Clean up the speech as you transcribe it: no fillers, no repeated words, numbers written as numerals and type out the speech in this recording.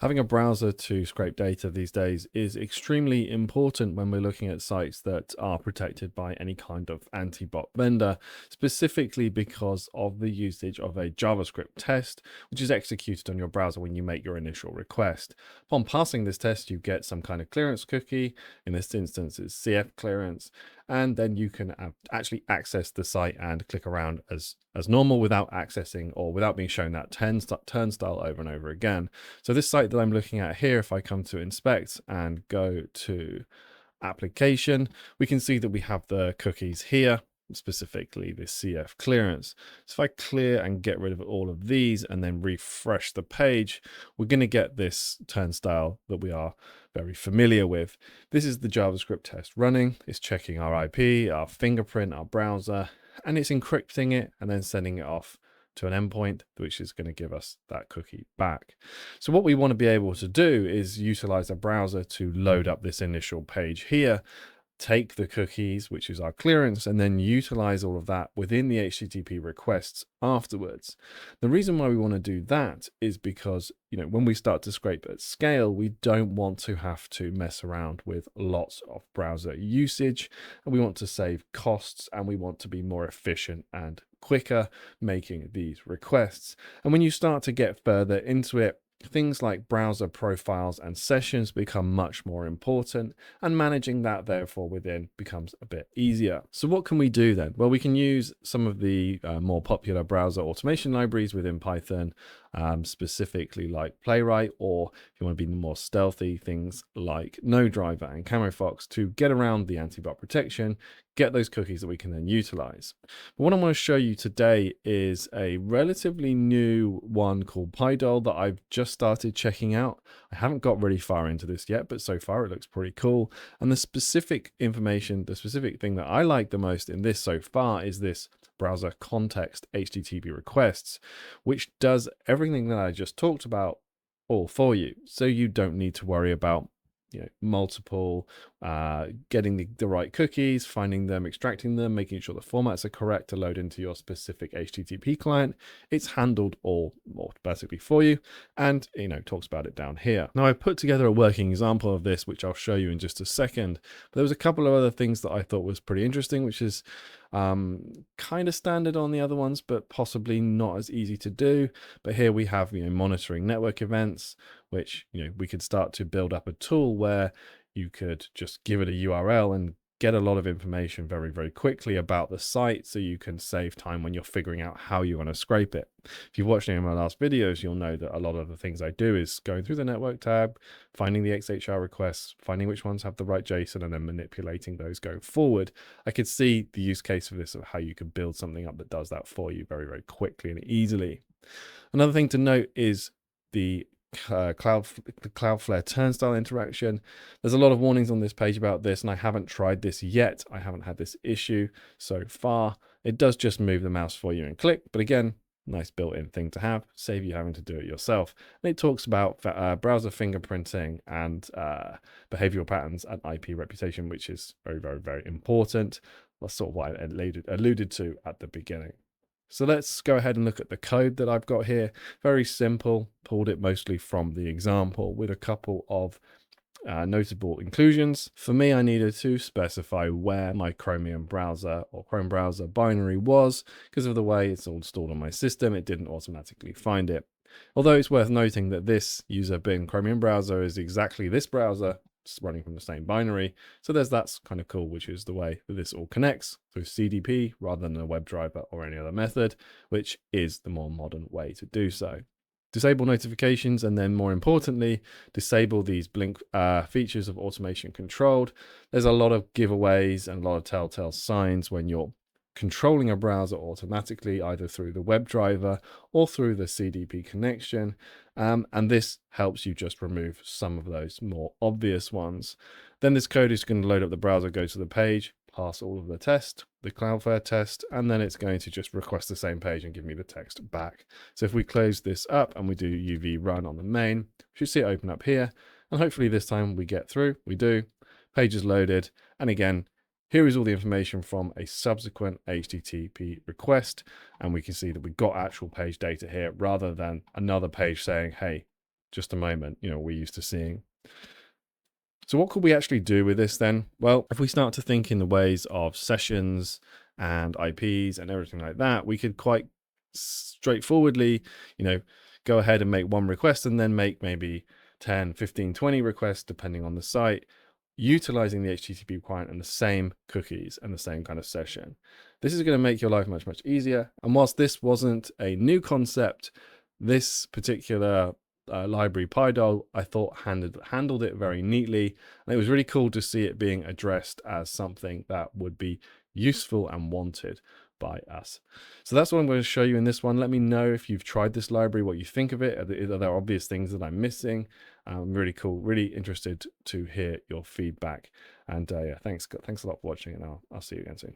Having a browser to scrape data these days is extremely important when we're looking at sites that are protected by any kind of anti-bot vendor, specifically because of the usage of a JavaScript test, which is executed on your browser when you make your initial request. Upon passing this test, you get some kind of clearance cookie. In this instance, it's CF clearance, and then you can actually access the site and click around as normal without accessing or without being shown that turnstile over and over again. So this site that I'm looking at here, if I come to inspect and go to application, we can see that we have the cookies here, specifically the CF clearance. So if I clear and get rid of all of these and then refresh the page, we're going to get this turnstile that we are very familiar with. This is the JavaScript test running. It's checking our IP, our fingerprint, our browser, and it's encrypting it and then sending it off to an endpoint, which is going to give us that cookie back. So what we want to be able to do is utilize a browser to load up this initial page here, take the cookies, which is our clearance, and then utilize all of that within the HTTP requests afterwards. The reason why we want to do that is because, when we start to scrape at scale, we don't want to have to mess around with lots of browser usage, and we want to save costs, and we want to be more efficient and quicker making these requests. And when you start to get further into it, things like browser profiles and sessions become much more important, and managing that therefore within becomes a bit easier. So what can we do then? Well, we can use some of the more popular browser automation libraries within Python, specifically like Playwright, or if you want to be more stealthy, things like NoDriver and CamoFox to get around the anti-bot protection, get those cookies that we can then utilize. But what I want to show you today is a relatively new one called Pydoll that I've just started checking out. I haven't got really far into this yet, but so far it looks pretty cool. And the specific information, the specific thing that I like the most in this so far is this browser context HTTP requests, which does everything that I just talked about all for you. So you don't need to worry about multiple, getting the right cookies, finding them, extracting them, making sure the formats are correct to load into your specific HTTP client. It's handled all basically for you, and talks about it down here. Now I put together a working example of this, which I'll show you in just a second, but there was a couple of other things that I thought was pretty interesting, which is kind of standard on the other ones, but possibly not as easy to do. But here we have monitoring network events, which we could start to build up a tool where you could just give it a URL and get a lot of information very, very quickly about the site, so you can save time when you're figuring out how you want to scrape it. If you've watched any of my last videos, you'll know that a lot of the things I do is going through the network tab, finding the XHR requests, finding which ones have the right JSON, and then manipulating those going forward. I could see the use case for this, of how you could build something up that does that for you very, very quickly and easily. Another thing to note is the cloudflare turnstile interaction. There's a lot of warnings on this page about this, and I haven't tried this yet. I haven't had this issue so far. It does just move the mouse for you and click, but again, nice built-in thing to have, save you having to do it yourself. And it talks about browser fingerprinting and behavioral patterns and IP reputation, which is very, very, very important. That's sort of what I alluded to at the beginning. So let's go ahead and look at the code that I've got here. Very simple, pulled it mostly from the example with a couple of notable inclusions. For me, I needed to specify where my Chromium browser or Chrome browser binary was. Because of the way it's all installed on my system, it didn't automatically find it. Although it's worth noting that this user bin Chromium browser is exactly this browser, running from the same binary. So that's kind of cool, which is the way that this all connects through CDP rather than a WebDriver or any other method, which is the more modern way to do so. Disable notifications, and then more importantly, disable these blink features of automation controlled. There's a lot of giveaways and a lot of telltale signs when you're controlling a browser automatically, either through the WebDriver or through the CDP connection. And this helps you just remove some of those more obvious ones. Then this code is going to load up the browser, go to the page, pass all of the test, the Cloudflare test, and then it's going to just request the same page and give me the text back. So if we close this up and we do UV run on the main, we should see it open up here. And hopefully this time we get through. We do. Page is loaded. And again, here is all the information from a subsequent HTTP request, and we can see that we got actual page data here rather than another page saying, hey, just a moment, we're used to seeing. So what could we actually do with this then? Well, if we start to think in the ways of sessions and IPs and everything like that, we could quite straightforwardly, go ahead and make one request and then make maybe 10, 15, 20 requests, depending on the site, utilizing the HTTP client and the same cookies and the same kind of session. This is going to make your life much, much easier. And whilst this wasn't a new concept, this particular library Pydoll, I thought handled it very neatly, and it was really cool to see it being addressed as something that would be useful and wanted by us. So that's what I'm going to show you in this one. Let me know if you've tried this library, what you think of it. Are there obvious things that I'm missing? Really cool, really interested to hear your feedback. And yeah, thanks a lot for watching, and I'll see you again soon.